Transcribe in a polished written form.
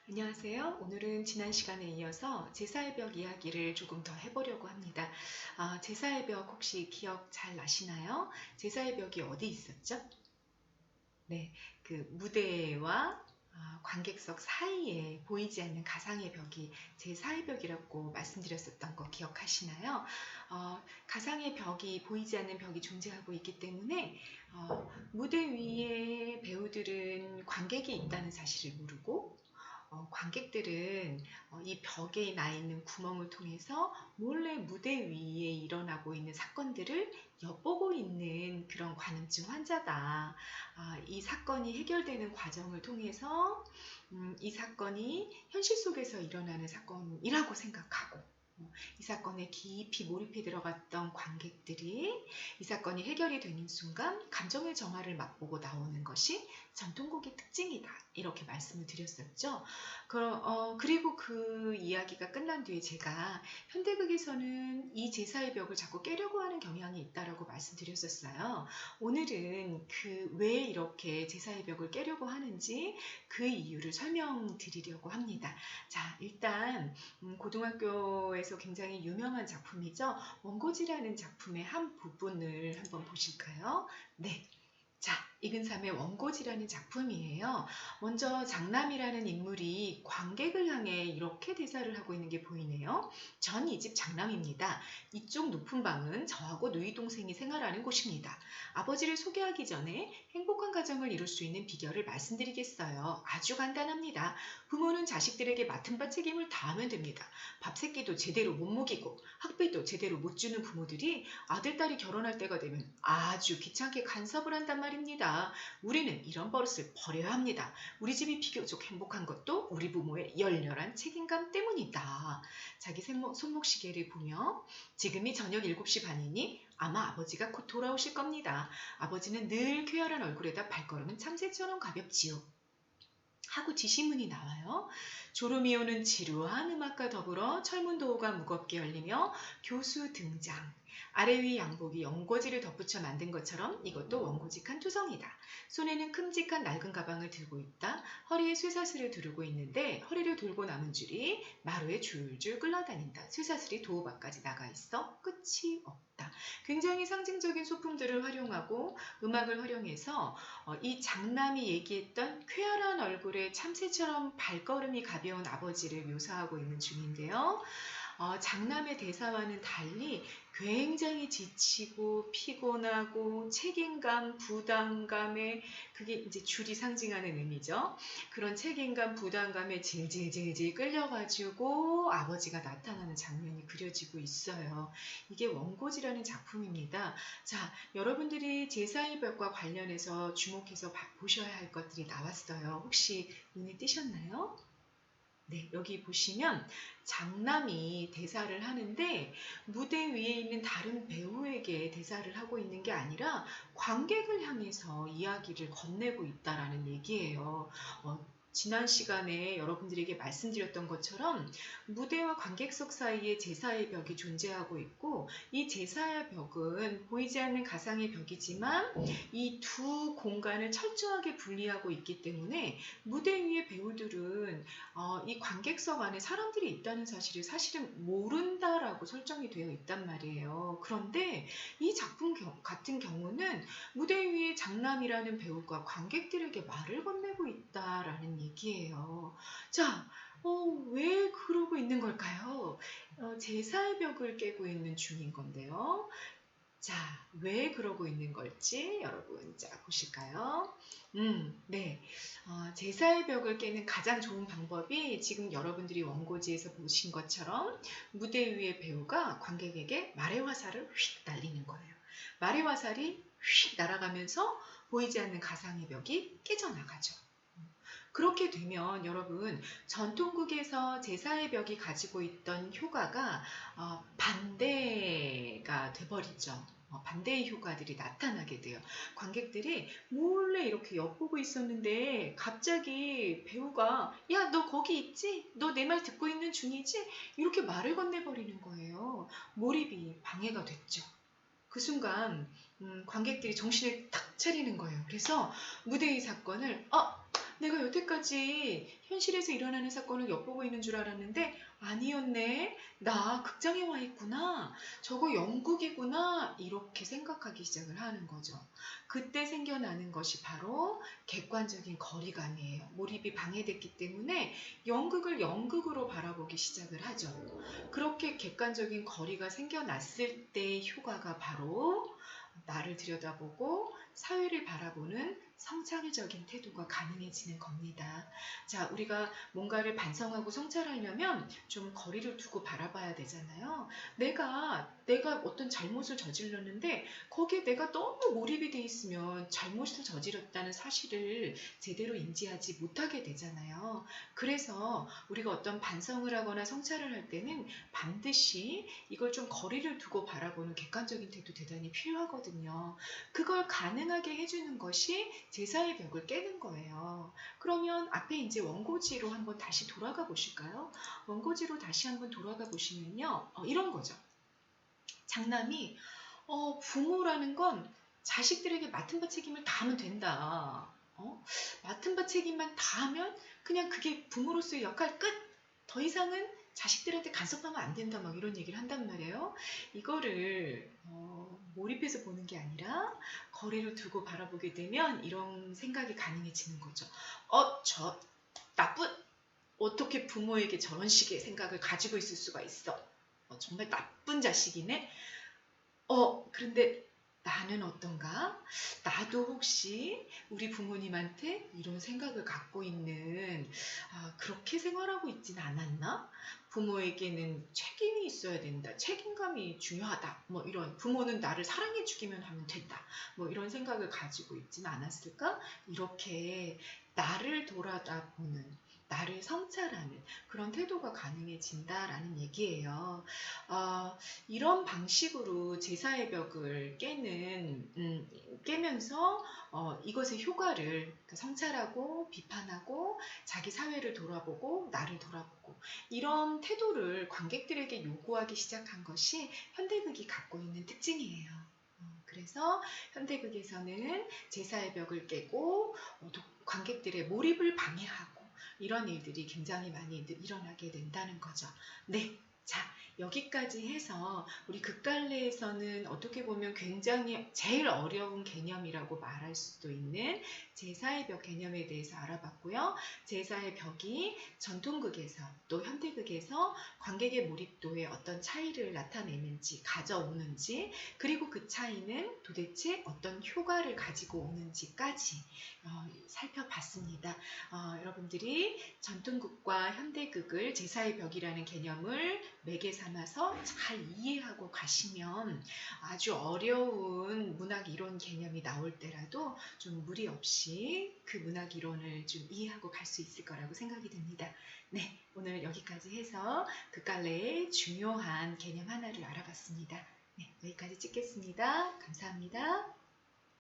안녕하세요. 오늘은 지난 시간에 이어서 제사의 벽 이야기를 조금 더 해보려고 합니다. 제사의 벽 혹시 기억 잘 나시나요? 제사의 벽이 어디 있었죠? 네, 그 무대와 관객석 사이에 보이지 않는 가상의 벽이 제사의 벽이라고 말씀드렸었던 거 기억하시나요? 가상의 벽이 보이지 않는 벽이 존재하고 있기 때문에 무대 위에 배우들은 관객이 있다는 사실을 모르고 관객들은 이 벽에 나 있는 구멍을 통해서 몰래 무대 위에 일어나고 있는 사건들을 엿보고 있는 그런 관음증 환자다. 이 사건이 해결되는 과정을 통해서 이 사건이 현실 속에서 일어나는 사건이라고 생각하고 이 사건에 깊이 몰입해 들어갔던 관객들이 이 사건이 해결이 되는 순간 감정의 정화를 맛보고 나오는 것이 전통곡의 특징이다. 이렇게 말씀을 드렸었죠. 그리고 그 이야기가 끝난 뒤에 제가 현대극에서는 이 제사의 벽을 자꾸 깨려고 하는 경향이 있다라고 말씀드렸었어요. 오늘은 왜 이렇게 제사의 벽을 깨려고 하는지 그 이유를 설명드리려고 합니다. 자, 일단 고등학교에서 굉장히 유명한 작품이죠. 원고지라는 작품의 한 부분을 한번 보실까요? 네. 자, 이근삼의 원고지라는 작품이에요. 먼저 장남이라는 인물이 관객을 향해 이렇게 대사를 하고 있는 게 보이네요. 전 이 집 장남입니다. 이쪽 높은 방은 저하고 누이 동생이 생활하는 곳입니다. 아버지를 소개하기 전에 행복한 가정을 이룰 수 있는 비결을 말씀드리겠어요. 아주 간단합니다. 부모는 자식들에게 맡은 바 책임을 다하면 됩니다. 밥 새끼도 제대로 못 먹이고 학비도 제대로 못 주는 부모들이 아들, 딸이 결혼할 때가 되면 아주 귀찮게 간섭을 한단 말입니다. 우리는 이런 버릇을 버려야 합니다. 우리 집이 비교적 행복한 것도 우리 부모의 열렬한 책임감 때문이다. 자기 손목시계를 보며 지금이 저녁 7시 반이니 아마 아버지가 곧 돌아오실 겁니다. 아버지는 늘 쾌활한 얼굴에다 발걸음은 참새처럼 가볍지요. 하고 지시문이 나와요. 졸음이 오는 지루한 음악과 더불어 철문도어가 무겁게 열리며 교수 등장. 아래 위 양복이 원고지를 덧붙여 만든 것처럼 이것도 원고직한 투성이다. 손에는 큼직한 낡은 가방을 들고 있다. 허리에 쇠사슬을 두르고 있는데 허리를 돌고 남은 줄이 마루에 줄줄 끌려다닌다. 쇠사슬이 도어 밖까지 나가 있어 끝이 없다. 굉장히 상징적인 소품들을 활용하고 음악을 활용해서 이 장남이 얘기했던 쾌활한 얼굴에 참새처럼 발걸음이 가벼운 아버지를 묘사하고 있는 중인데요. 장남의 대사와는 달리 굉장히 지치고 피곤하고 책임감, 부담감에 그게 이제 줄이 상징하는 의미죠. 그런 책임감, 부담감에 질질질질 끌려가지고 아버지가 나타나는 장면이 그려지고 있어요. 이게 원고지라는 작품입니다. 자, 여러분들이 제사의 벽과 관련해서 주목해서 보셔야 할 것들이 나왔어요. 혹시 눈에 띄셨나요? 네, 여기 보시면 장남이 대사를 하는데 무대 위에 있는 다른 배우에게 대사를 하고 있는 게 아니라 관객을 향해서 이야기를 건네고 있다라는 얘기예요. 지난 시간에 여러분들에게 말씀드렸던 것처럼 무대와 관객석 사이에 제사의 벽이 존재하고 있고 이 제사의 벽은 보이지 않는 가상의 벽이지만 이 두 공간을 철저하게 분리하고 있기 때문에 무대 위의 배우들은 이 관객석 안에 사람들이 있다는 사실을 사실은 모른다라고 설정이 되어 있단 말이에요. 그런데 이 작품 같은 경우는 무대 위에 장남이라는 배우가 관객들에게 말을 건네고 있다라는 얘기예요. 자, 왜 그러고 있는 걸까요? 제사의 벽을 깨고 있는 중인 건데요. 자, 왜 그러고 있는 걸지 여러분 자 보실까요? 네. 제사의 벽을 깨는 가장 좋은 방법이 지금 여러분들이 원고지에서 보신 것처럼 무대 위의 배우가 관객에게 말의 화살을 휙 날리는 거예요. 말의 화살이 휙 날아가면서 보이지 않는 가상의 벽이 깨져나가죠. 그렇게 되면 여러분 전통극에서 제사의 벽이 가지고 있던 효과가 반대가 돼버리죠. 반대의 효과들이 나타나게 돼요. 관객들이 몰래 이렇게 엿보고 있었는데 갑자기 배우가 야, 너 거기 있지? 너 내 말 듣고 있는 중이지? 이렇게 말을 건네버리는 거예요. 몰입이 방해가 됐죠. 그 순간 관객들이 정신을 탁 차리는 거예요. 그래서 무대의 사건을 내가 여태까지 현실에서 일어나는 사건을 엿보고 있는 줄 알았는데 아니었네. 나 극장에 와 있구나. 저거 연극이구나. 이렇게 생각하기 시작을 하는 거죠. 그때 생겨나는 것이 바로 객관적인 거리감이에요. 몰입이 방해됐기 때문에 연극을 연극으로 바라보기 시작을 하죠. 그렇게 객관적인 거리가 생겨났을 때의 효과가 바로 나를 들여다보고 사회를 바라보는 성찰적인 태도가 가능해지는 겁니다. 자, 우리가 뭔가를 반성하고 성찰하려면 좀 거리를 두고 바라봐야 되잖아요. 내가 어떤 잘못을 저질렀는데 거기에 내가 너무 몰입이 돼 있으면 잘못을 저질렀다는 사실을 제대로 인지하지 못하게 되잖아요. 그래서 우리가 어떤 반성을 하거나 성찰을 할 때는 반드시 이걸 좀 거리를 두고 바라보는 객관적인 태도 대단히 필요하거든요. 그걸 가능하게 해주는 것이 제사의 벽을 깨는 거예요. 그러면 앞에 이제 원고지로 한번 다시 돌아가 보실까요? 원고지로 다시 한번 돌아가 보시면요. 이런 거죠. 장남이 부모라는 건 자식들에게 맡은 바 책임을 다하면 된다. 맡은 바 책임만 다하면 그냥 그게 부모로서의 역할 끝. 더 이상은 자식들한테 간섭하면 안 된다. 막 이런 얘기를 한단 말이에요. 이거를 몰입해서 보는 게 아니라 거리를 두고 바라보게 되면 이런 생각이 가능해지는 거죠. 저 나쁜 어떻게 부모에게 저런 식의 생각을 가지고 있을 수가 있어. 정말 나쁜 자식이네. 그런데 나는 어떤가? 나도 혹시 우리 부모님한테 이런 생각을 갖고 있는, 그렇게 생활하고 있진 않았나? 부모에게는 책임이 있어야 된다. 책임감이 중요하다. 뭐 이런, 부모는 나를 사랑해 주기만 하면 된다. 뭐 이런 생각을 가지고 있진 않았을까? 이렇게 나를 돌아다보는, 나를 성찰하는 그런 태도가 가능해진다라는 얘기예요. 이런 방식으로 제사의 벽을 깨면서 이것의 효과를 그러니까 성찰하고 비판하고 자기 사회를 돌아보고 나를 돌아보고 이런 태도를 관객들에게 요구하기 시작한 것이 현대극이 갖고 있는 특징이에요. 그래서 현대극에서는 제사의 벽을 깨고 관객들의 몰입을 방해하고 이런 일들이 굉장히 많이 일어나게 된다는 거죠. 네. 자, 여기까지 해서 우리 극갈래에서는 어떻게 보면 굉장히 제일 어려운 개념이라고 말할 수도 있는 제사의 벽 개념에 대해서 알아봤고요. 제사의 벽이 전통극에서 또 현대극에서 관객의 몰입도에 어떤 차이를 나타내는지 가져오는지 그리고 그 차이는 도대체 어떤 효과를 가지고 오는지까지 살펴봤습니다. 여러분들이 전통극과 현대극을 제사의 벽이라는 개념을 매개 삼아서 잘 이해하고 가시면 아주 어려운 문학 이론 개념이 나올 때라도 좀 무리 없이 그 문학 이론을 좀 이해하고 갈 수 있을 거라고 생각이 듭니다. 네, 오늘 여기까지 해서 극갈래의 중요한 개념 하나를 알아봤습니다. 네, 여기까지 찍겠습니다. 감사합니다.